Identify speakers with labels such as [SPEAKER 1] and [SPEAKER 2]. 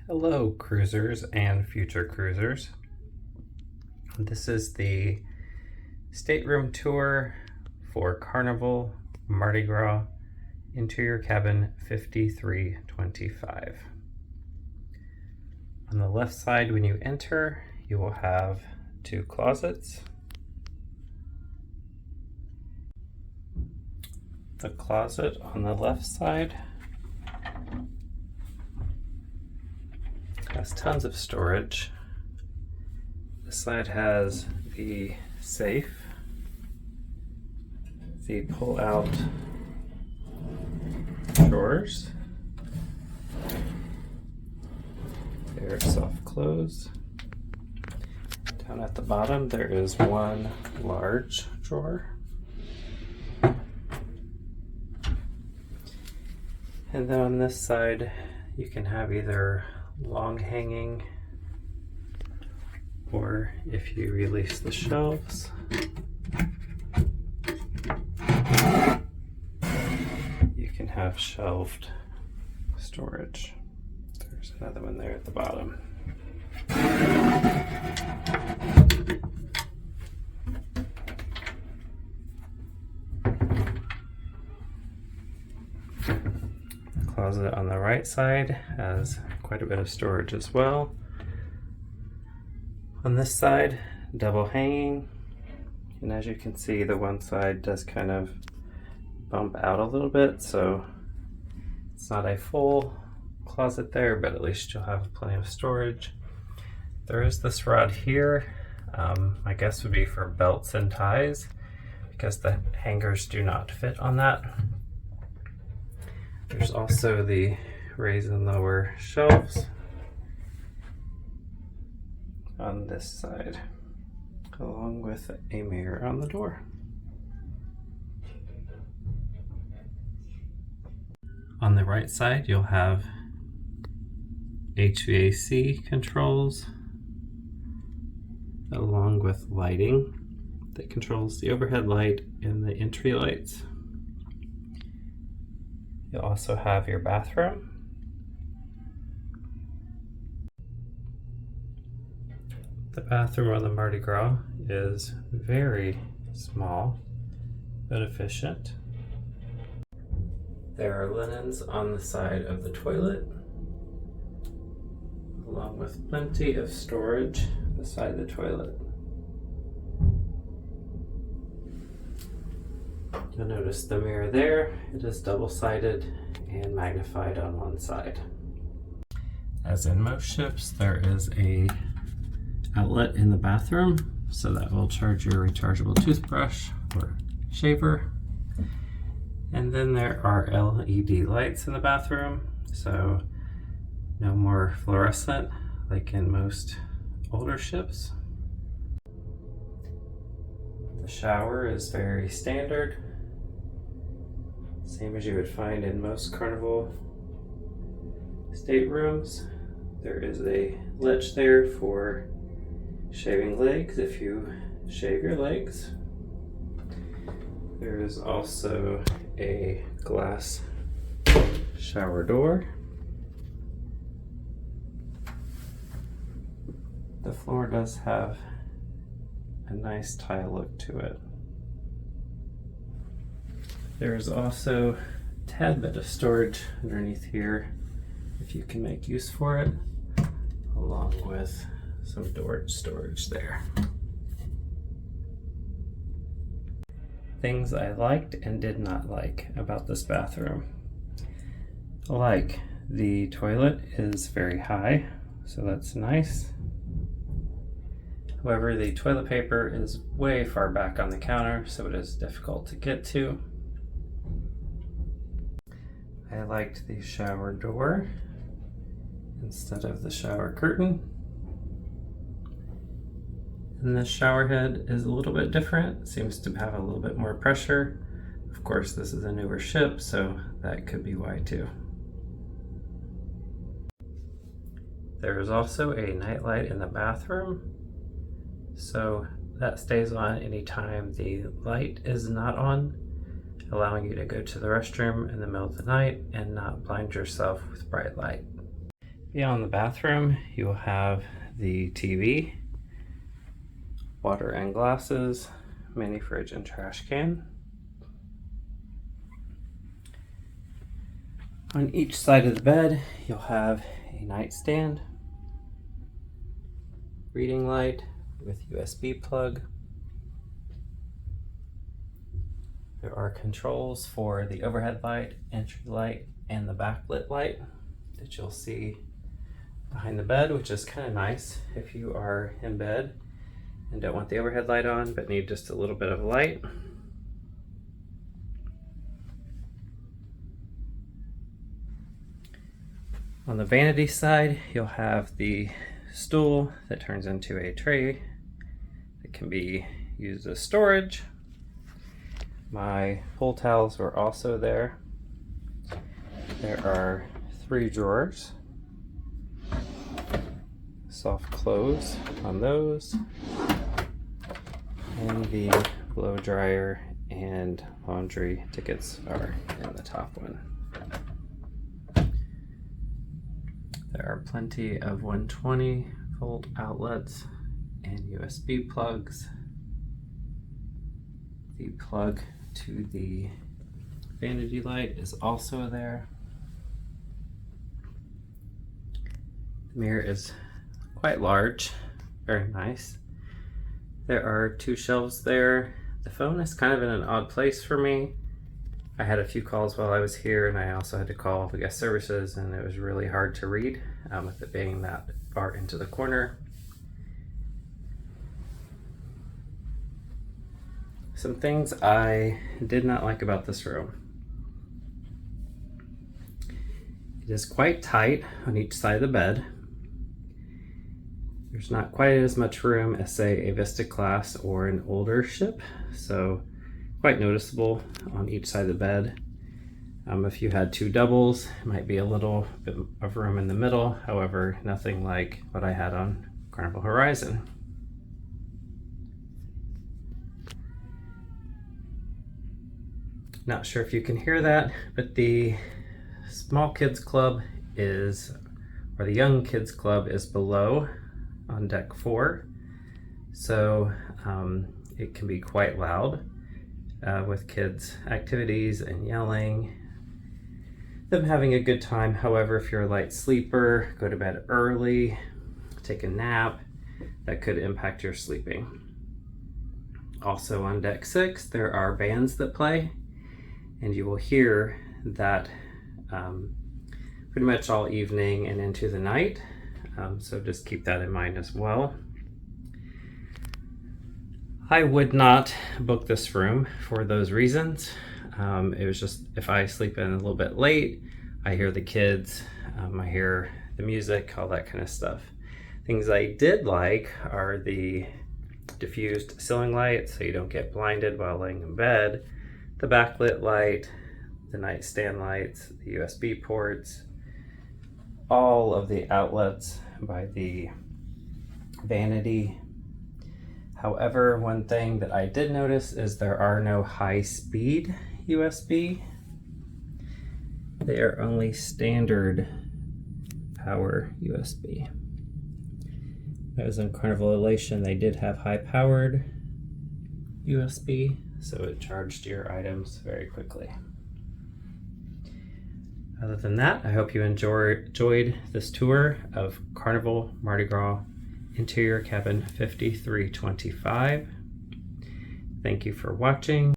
[SPEAKER 1] Hello, cruisers and future cruisers. This is the stateroom tour for Carnival Mardi Gras interior cabin 5325. On the left side, when you enter, you will have two closets. The closet on the left side has tons of storage. This side has the safe, the pull-out drawers. They're soft close. Down at the bottom there is one large drawer. And then on this side you can have either long hanging, or if you release the shelves, you can have shelved storage. There's another one there at the bottom. The closet on the right side has quite a bit of storage as well. On this side, double hanging, and as you can see, the one side does kind of bump out a little bit, so it's not a full closet there, but at least you'll have plenty of storage. There is this rod here. My guess would be for belts and ties, because the hangers do not fit on that. There's also the raise and lower shelves on this side, along with a mirror on the door. On the right side, you'll have HVAC controls, along with lighting that controls the overhead light and the entry lights. You'll also have your bathroom. The bathroom on the Mardi Gras is very small but efficient. There are linens on the side of the toilet, along with plenty of storage beside the toilet. You'll notice the mirror there. It is double-sided and magnified on one side. As in most ships, there is a outlet in the bathroom, so that will charge your rechargeable toothbrush or shaver. And then there are LED lights in the bathroom, so no more fluorescent like in most older ships. The shower is very standard, same as you would find in most Carnival staterooms. There is a ledge there for shaving legs if you shave your legs. There is also a glass shower door. The floor does have a nice tile look to it. There is also a tad bit of storage underneath here if you can make use for it, along with some storage there. Things I liked and did not like about this bathroom. Like, the toilet is very high, so that's nice. However, the toilet paper is way far back on the counter, so it is difficult to get to. I liked the shower door instead of the shower curtain. And the shower head is a little bit different. It seems to have a little bit more pressure. Of course, this is a newer ship, so that could be why too. There is also a nightlight in the bathroom, so that stays on anytime the light is not on, allowing you to go to the restroom in the middle of the night and not blind yourself with bright light. Beyond the bathroom, you'll have the TV, water and glasses, mini fridge and trash can. On each side of the bed, you'll have a nightstand, reading light with USB plug. There are controls for the overhead light, entry light, and the backlit light that you'll see behind the bed, which is kind of nice if you are in bed and don't want the overhead light on but need just a little bit of light. On the vanity side, you'll have the stool that turns into a tray that can be used as storage. My pull towels are also there. There are 3 drawers, soft close on those, and the blow dryer and laundry tickets are in the top one. There are plenty of 120 volt outlets and USB plugs. The plug to the vanity light is also there. The mirror is quite large, very nice. There are 2 shelves there. The phone is kind of in an odd place for me. I had a few calls while I was here, and I also had to call the guest services, and it was really hard to read with it being that far into the corner. Some things I did not like about this room. It is quite tight on each side of the bed. There's not quite as much room as, say, a Vista class or an older ship, so quite noticeable on each side of the bed. If you had 2 doubles, it might be a little bit of room in the middle, however, nothing like what I had on Carnival Horizon. Not sure if you can hear that, but the small kids club is, or the young kids club is below on deck 4, so it can be quite loud with kids' activities and yelling, them having a good time. However, if you're a light sleeper, go to bed early, take a nap, that could impact your sleeping. Also on deck 6, there are bands that play, and you will hear that pretty much all evening and into the night. So just keep that in mind as well. I would not book this room for those reasons. It was just, if I sleep in a little bit late, I hear the kids, I hear the music, all that kind of stuff. Things I did like are the diffused ceiling light, so you don't get blinded while laying in bed, the backlit light, the nightstand lights, the USB ports, all of the outlets by the vanity. However, one thing that I did notice is there are no high-speed USB. They are only standard power USB. That was in Carnival Elation. They did have high-powered USB, so it charged your items very quickly. Other than that, I hope you enjoyed this tour of Carnival Mardi Gras Interior Cabin 5325. Thank you for watching.